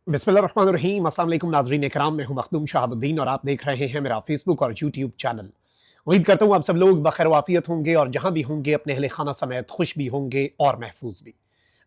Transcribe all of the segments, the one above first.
बिस्मिल्लाहिर्रहमानिर्रहीम। अस्सलाम वालेकुम नाज़रीन इकराम, मैं हूं मखदूम शहाबुद्दीन और आप देख रहे हैं मेरा फेसबुक और यूट्यूब चैनल। उम्मीद करता हूं आप सब लोग बखैर वाफियत होंगे और जहां भी होंगे अपने अहले खाना समेत खुश भी होंगे और महफूज भी।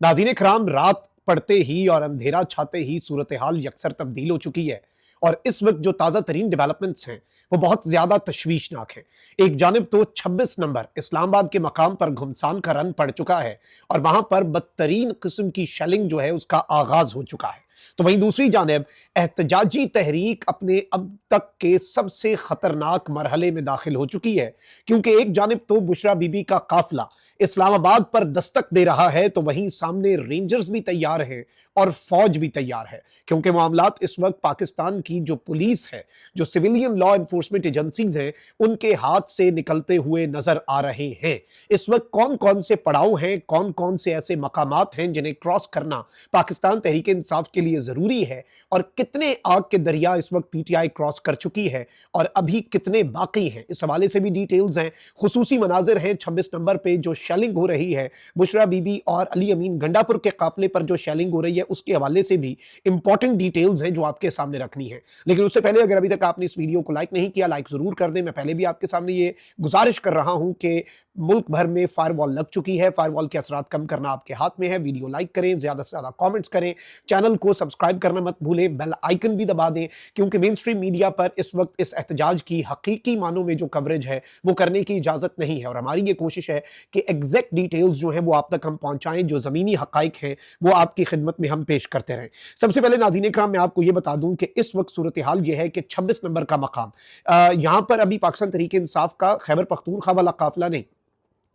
नाज़रीन इकराम, रात पड़ते ही और अंधेरा छाते ही सूरत हाल यकसर तब्दील हो चुकी है और इस वक्त जो ताज़ा तरीन डेवलपमेंट्स हैं वो बहुत ज़्यादा तशवीशनाक हैं। एक जानिब तो 26 नंबर इस्लामाबाद के मकाम पर घुमसान का रन पड़ चुका है और वहां पर बदतरीन किस्म की शेलिंग जो है उसका आगाज हो चुका है, तो वहीं दूसरी जानिब एहतजाजी तहरीक अपने अब तक के सबसे खतरनाक मरहले में दाखिल हो चुकी है, क्योंकि एक जानिब तो बुशरा बीबी का काफिला इस्लामाबाद पर दस्तक दे रहा है, तो वहीं सामने रेंजर्स भी तैयार हैं और फौज भी तैयार है, क्योंकि मामलात इस वक्त पाकिस्तान की जो पुलिस है, जो सिविलियन लॉ एनफोर्समेंट एजेंसीज हैं, उनके हाथ से निकलते हुए नजर आ रहे हैं। इस वक्त कौन कौन से पड़ाव हैं, कौन कौन से ऐसे मकामात हैं जिन्हें क्रॉस करना पाकिस्तान तहरीक इंसाफ के लिए जरूरी है, और कितने आग के दरिया इस वक्त पीटीआई क्रॉस कर चुकी है और अभी कितने बाकी हैं, इस हवाले से भी डिटेल्स हैं। खुसूसी मनाजिर हैं 26 नंबर पे जो शेलिंग हो रही है, बुशरा बीबी और अली अमीन गंडापुर के काफिले पर जो शेलिंग हो रही है उसके हवाले से भी इंपॉर्टेंट डिटेल्स हैं जो आपके सामने रखनी है। लेकिन उससे पहले अगर अभी तक आपने इस वीडियो को लाइक नहीं किया, लाइक जरूर कर दें। मैं पहले भी आपके सामने ये गुजारिश कर रहा हूं कि मुल्क भर में फायरवॉल लग चुकी है, फायरवॉल के असरात कम करना आपके हाथ में है। वीडियो लाइक करें, ज्यादा से ज्यादा कमेंट्स करें, चैनल को सब्सक्राइब करना मत भूलें, बेल आइकन भी दबा दें, क्योंकि मेन स्ट्रीम मीडिया पर इस वक्त इस एहतजाज की हकीकी मानों में जो कवरेज है वो करने की इजाजत नहीं है, और हमारी ये कोशिश है कि एग्जैक्ट डिटेल्स जो है वो आप तक हम पहुंचाएं, जो जमीनी हकाइक हैं वो आपकी खिदमत में हम पेश करते रहें। सबसे पहले नाज़रीन इकराम, मैं आपको ये बता दूं कि इस वक्त सूरत हाल ये है कि 26 नंबर का मकाम, यहां पर अभी पाकिस्तान तहरीक इंसाफ का खैबर पख्तूनख्वा वाला काफिला नहीं,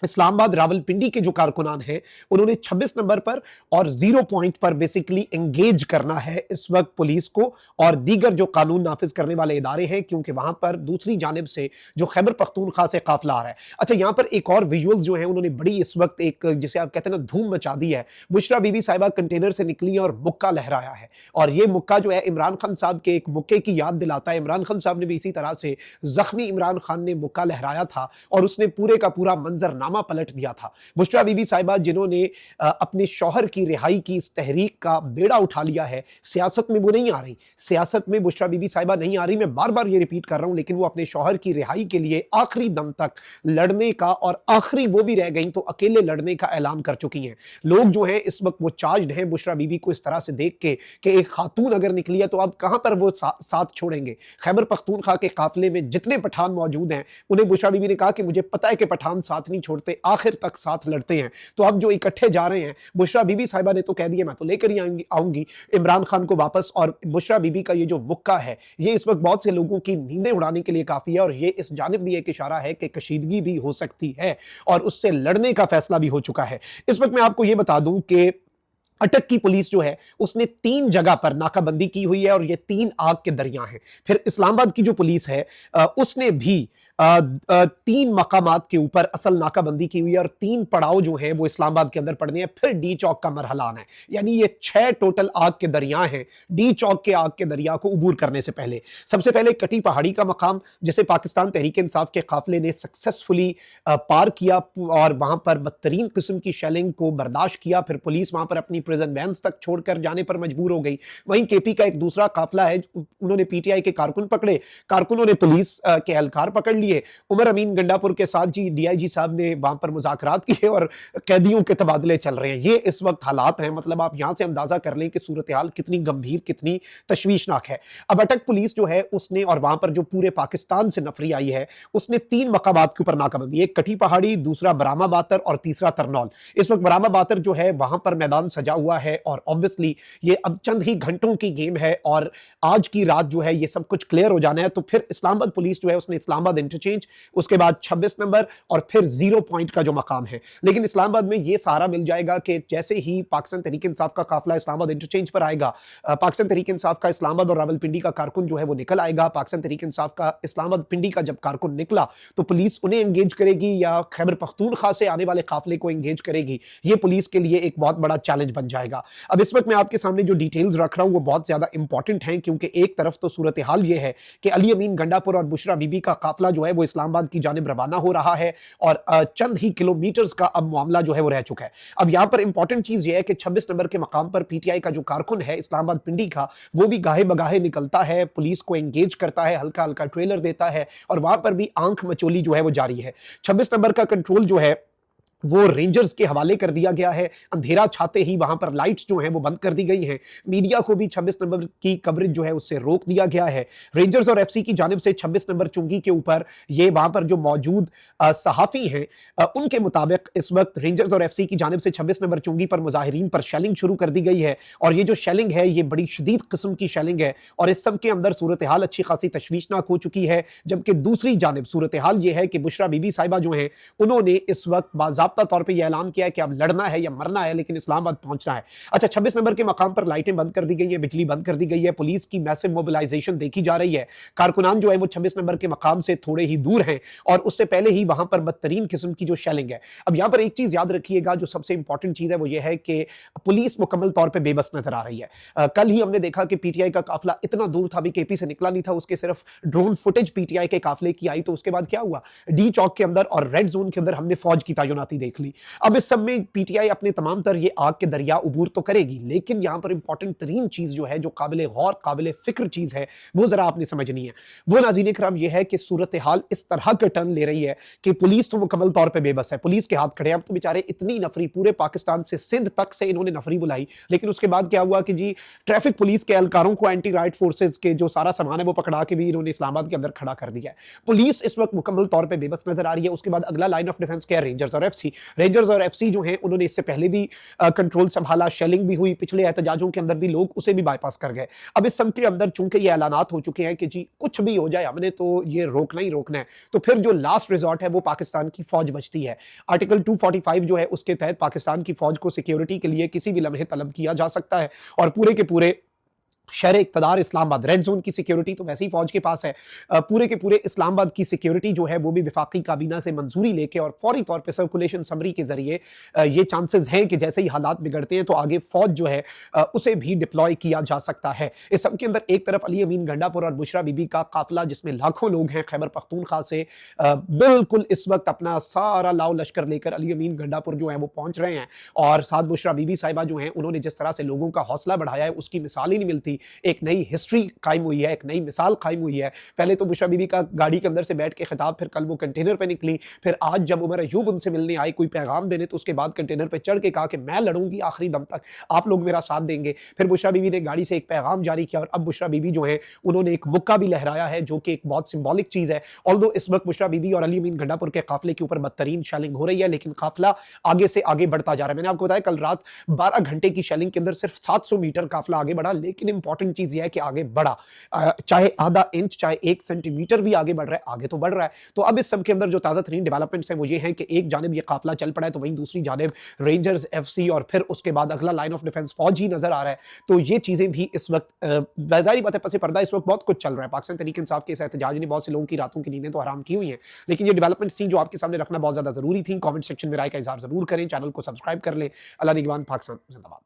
इस्लामाबाद रावलपिंडी के जो कारकुनान हैं उन्होंने 26 नंबर पर और 0 पॉइंट पर बेसिकली एंगेज करना है इस वक्त पुलिस को और दीगर जो कानून नाफिज करने वाले इदारे हैं, क्योंकि वहां पर दूसरी जानिब से जो खैबर पख्तूनख्वा से काफिला आ रहा है। अच्छा, यहां पर एक और विजुअल्स जो हैं उन्होंने बड़ी इस वक्त एक जिसे आप कहते हैं ना धूम मचा दी है। बुशरा बीबी साहिबा कंटेनर से निकली और मुक्का लहराया है, और ये मुक्का जो है इमरान खान साहब के एक मुक्के की याद दिलाता है। इमरान खान साहब ने भी इसी तरह से जख्मी इमरान खान ने मुक्का लहराया था और उसने पूरे का पूरा मंजर पलट दिया था। बुशरा बीबी साहिबा जिन्होंने अपने शौहर की रिहाई की इस तहरीक का बेड़ा उठा लिया है, सियासत में वो नहीं आ रही, सियासत में बुशरा बीबी साहिबा नहीं आ रही, मैं बार बार ये रिपीट कर रहा हूं, लेकिन वो अपने शौहर की रिहाई के लिए आखिरी दम तक लड़ने का, और आखिरी वो भी रह गई तो अकेले लड़ने का ऐलान कर चुकी हैं। लोग जो हैं इस वक्त वो चार्ज्ड हैं बुशरा बीबी को इस तरह से देख के कि एक खातून अगर निकली है तो अब कहां पर वो साथ छोड़ेंगे। खैबर पख्तूनख्वा के काफिले में जितने पठान मौजूद हैं उन्हें बुशरा बीबी ने कहा कि मुझे पता है कि पठान साथ नहीं छोड़ते, आखिर तक साथ लड़ते हैं, तो अब जो इकट्ठे जा रहे हैं, बुशरा बीबी साहिबा ने तो कह दिया मैं तो लेकर ही आऊंगी इमरान खान को वापस। और बुशरा बीबी का ये जो मुक्का है ये इस वक्त बहुत से लोगों की नींदें उड़ाने के लिए काफी है, और ये इस जानिब भी एक इशारा है कि कशीदगी भी हो सकती है और उससे लड़ने का फैसला भी हो चुका है। इस वक्त मैं आपको ये बता दूं कि अटक की पुलिस जो है उसने 3 जगह पर नाकाबंदी की हुई है और ये 3 आग के दरिया हैं। फिर इस्लामाबाद की जो पुलिस है उसने भी 3 मकामात के ऊपर असल नाकाबंदी की हुई है और 3 पड़ाव जो हैं वो इस्लामाबाद के अंदर पड़ने हैं। फिर डी चौक का मरहला आना है, यानी ये 6 टोटल आग के दरिया हैं डी चौक के आग के दरिया को उबूर करने से पहले। सबसे पहले कटी पहाड़ी का मकाम, जिसे पाकिस्तान तहरीक इंसाफ के काफिले ने सक्सेसफुली पार किया और वहां पर बदतरीन किस्म की शेलिंग को बर्दाश्त किया। फिर पुलिस वहां पर अपनी प्रिजन वैन्स तक छोड़कर जाने पर मजबूर हो गई। वहीं केपी का एक दूसरा काफिला है, उन्होंने पीटीआई के कारकुन पकड़े, कारकुनों ने पुलिस के एहलकार पकड़ लिए। उमर अमीन गंडापुर के साथ जी डीआईजी साहब ने वहां पर मुज़ाकरात किए और कैदियों के तबादले चल रहे हैं। ये इस वक्त हालात हैं, मतलब आप यहां से अंदाजा कर लें कि सूरत हाल कितनी गंभीर, कितनी तशवीशनाक है। अब अटक पुलिस जो है उसने, और वहां पर जो पूरे पाकिस्तान से नफरी आई है, उसने 3 मकामात के ऊपर नाकाबंदी, एक कटी पहाड़ी, दूसरा बरामा बातर और तीसरा तरनौल। इस वक्त बरामा बातर जो है वहां पर मैदान सजा हुआ है और ऑब्वियसली ये अब चंद ही घंटों की गेम है और आज की रात जो है ये सब कुछ क्लियर हो जाना है। तो फिर इस्लामाबाद पुलिस जो है उसने इस्लामाबाद इंटरचेंज, उसके बाद 26 नंबर और फिर 0 पॉइंट का जो मकाम है। लेकिन इस्लामाबाद में ये सहारा मिल जाएगा कि जैसे ही पाकिस्तान तहरीक इंसाफ का काफिला इस्लामाबाद इंटरचेंज पर आएगा, पाकिस्तान तहरीक इंसाफ का इस्लामाबाद और रावलपिंडी का कारकुन जो है वो निकल आएगा। पाकिस्तान तहरीक इंसाफ का इस्लामाबाद पिंडी का जब कारकुन निकला तो पुलिस उन्हें एंगेज करेगी या खैबर पख्तूनख्वा से आने वाले काफिले को एंगेज करेगी, ये पुलिस के लिए एक बहुत बड़ा चैलेंज बन जाएगा। अब इस वक्त मैं आपके सामने जो डिटेल्स रख रहा हूं वो बहुत ज्यादा इंपॉर्टेंट हैं, क्योंकि एक तरफ तो सूरत हाल ये है कि अली अमीन गंडापुर और बुशरा बीबी का काफिला जो है वो इस्लामाबाद की जानिब रवाना हो रहा है और चंद ही किलोमीटर्स का अब मामला जो है वो रह चुका है। अब यहां पर इंपॉर्टेंट चीज ये है कि 26 नंबर के मकाम पर पीटीआई का जो कारकुन है इस्लामाबाद पिंडी का, वो भी गाहे बगाहे निकलता है, पुलिस को एंगेज करता है, हल्का हल्का ट्रेलर देता है और वहां पर भी आंख मचोली जो है वो जारी है। 26 नंबर का कंट्रोल जो है वो रेंजर्स के हवाले कर दिया गया है। अंधेरा छाते ही वहां पर लाइट्स जो हैं वो बंद कर दी गई हैं। मीडिया को भी 26 नंबर की कवरेज जो है उससे रोक दिया गया है। रेंजर्स और एफसी की जानिब से 26 नंबर चुंगी के ऊपर ये वहां पर जो मौजूद सहाफी हैं उनके मुताबिक इस वक्त रेंजर्स और एफसी की जानिब से 26 नंबर चुंगी पर मुजाहिरीन पर शेलिंग शुरू कर दी गई है और ये जो शेलिंग है ये बड़ी शदीद किस्म की शेलिंग है और इस सब के अंदर सूरत हाल अच्छी खासी तशवीशनाक हो चुकी है। जबकि दूसरी जानिब सूरत हाल ये है कि बुशरा बीबी साहिबा जो हैं उन्होंने इस वक्त बाज़ाब्ता तौर पे यह ऐलान किया है कि अब लड़ना है या मरना है लेकिन इस्लामाबाद पहुंचना है। अच्छा, 26 नंबर के मकाम पर लाइटें बंद कर दी गई है, बिजली बंद कर दी गई है, पुलिस की मैसिव मोबिलाइजेशन देखी जा रही है। कारकुनान जो है वो 26 नंबर के मकाम से थोड़े ही दूर हैं और उससे पहले ही वहां पर बदतरीन किस्म की जो शेलिंग है। अब यहां पर एक चीज याद रखिएगा, जो सबसे इंपॉर्टेंट चीज है वो ये है कि पुलिस मुकम्मल तौर पर बेबस नजर आ रही है। कल ही हमने देखा कि पीटीआई का काफिला इतना दूर था, अभी केपी से निकला नहीं था, उसके सिर्फ ड्रोन फुटेज पीटीआई के काफिले की आई, तो उसके बाद क्या हुआ, डी चौक के अंदर और रेड जोन के अंदर हमने फौज की तैनाती देख ली। अब इस सब में पीटीआई अपने तमाम तर ये आग के दरिया उबूर तो करेगी, लेकिन यहां पर इंपॉर्टेंट तरीन चीज जो है, जो काबिल गौर काबिल फिक्र चीज है, वो जरा आपने समझनी है। वो नाज़रीन इकराम ये है कि सूरत हाल इस तरह का टर्न ले रही है कि पुलिस तो मुकम्मल तौर पे बेबस है, पुलिस के हाथ खड़े हैं। अब तो बेचारे इतनी नफरी, पूरे पाकिस्तान से सिंध तक से इन्होंने नफरी बुलाई, लेकिन उसके बाद क्या हुआ कि जी ट्रैफिक पुलिस के एहलकारों को, एंटी राइट फोर्सेज के जो सारा सामान है वो पकड़ा के भी इन्होंने इस्लामाबाद के अंदर खड़ा कर दिया है। पुलिस इस वक्त मुकम्मल तौर पर बेबस नजर आ रही है। उसके बाद अगला लाइन ऑफ डिफेंस क्या है, रेंजर्स और एफसी। रेंजर्स और एफसी जो हैं उन्होंने इससे पहले भी कंट्रोल संभाला, शेलिंग भी हुई, पिछले एहतजाजों के अंदर भी लोग उसे भी बाईपास कर गए। अब इस सब के अंदर चूंकि ये ऐलानात हो चुके हैं कि जी कुछ भी हो जाए हमने तो ये रोकना ही रोकना है, तो फिर जो लास्ट रिजॉर्ट है वो पाकिस्तान की फौज बचती है। आर्टिकल 245 जो है उसके तहत पाकिस्तान की फौज को सिक्योरिटी के लिए किसी भी लम्हे तलब किया जा सकता है और पूरे के पूरे शहर इक़्तिदार इस्लामाबाद, रेड जोन की सिक्योरिटी तो वैसे ही फौज के पास है, पूरे के पूरे इस्लामाबाद की सिक्योरिटी जो है वो भी वफाकी काबीना से मंजूरी लेके और फौरी तौर पे सर्कुलेशन समरी के जरिए ये चांसेस हैं कि जैसे ही हालात बिगड़ते हैं तो आगे फौज जो है उसे भी डिप्लॉय किया जा सकता है। इस सब के अंदर एक तरफ अली अमीन गंडापुर और बुशरा बीबी का काफिला जिसमें लाखों लोग हैं खैबर पख्तूनख्वा से, बिल्कुल इस वक्त अपना सारा लाव लश्कर लेकर अली अमीन गंडापुर जो है वो पहुंच रहे हैं और साथ बुशरा बीबी साहिबा जो हैं उन्होंने जिस तरह से लोगों का हौसला बढ़ाया है उसकी मिसाल ही नहीं मिलती। एक नई हिस्ट्री कायम हुई है, एक नई मिसाल कायम हुई है। पहले तो बुशरा बीबी का गाड़ी के अंदर से बैठ के खिताब, फिर कल वो कंटेनर पे निकली, फिर आज जब उमर अयूब उनसे मिलने आई कोई पैगाम देने, तो उसके बाद कंटेनर पे चढ़ के कहा कि मैं लड़ूंगी आखिरी दम तक, आप लोग मेरा साथ देंगे। फिर बुशरा बीबी ने गाड़ी से एक पैगाम जारी किया और अब बुशरा बीबी जो है उन्होंने एक मुक्का भी लहराया है जो कि एक बहुत सिंबॉलिक चीज है। ऑल्दो इस वक्त बुशरा बीबी और अली अमीन गंडापुर के काफिले के ऊपर बदतरीन शेलिंग हो रही है, लेकिन काफिला आगे से आगे बढ़ता जा रहा है। मैंने आपको बताया कल रात 12 घंटे की शेलिंग के अंदर सिर्फ 700 मीटर काफिला आगे बढ़ा, लेकिन इंपॉर्टेंट चीज यह है कि आगे बढ़ा, चाहे आधा इंच चाहे 1 सेंटीमीटर भी आगे बढ़ रहा है, आगे तो बढ़ रहा है। तो अब इस सब के अंदर जो ताजा तरीन डेवलपमेंट्स हैं वो ये हैं कि एक जानिब ये काफिला चल पड़ा है तो वहीं दूसरी जानिब रेंजर्स, एफसी और फिर उसके बाद अगला लाइन ऑफ डिफेंस फौज ही नजर आ रहा है। तो ये चीजें भी इस वक्त बेदारी बात है, पसे पर्दा इस वक्त बहुत कुछ चल रहा है। पाकिस्तान तहरीक इंसाफ के इस एहतजाज ने बहुत से लोगों की रातों की नींदें तो हराम की हुई हैं, लेकिन ये डेवलपमेंट्स थी जो आपके सामने रखना बहुत ज्यादा जरूरी थी। कमेंट सेक्शन में राय का इजहार जरूर करें, चैनल को सब्सक्राइब कर लें। अल्लाह निगहबान, पाकिस्तान जिंदाबाद।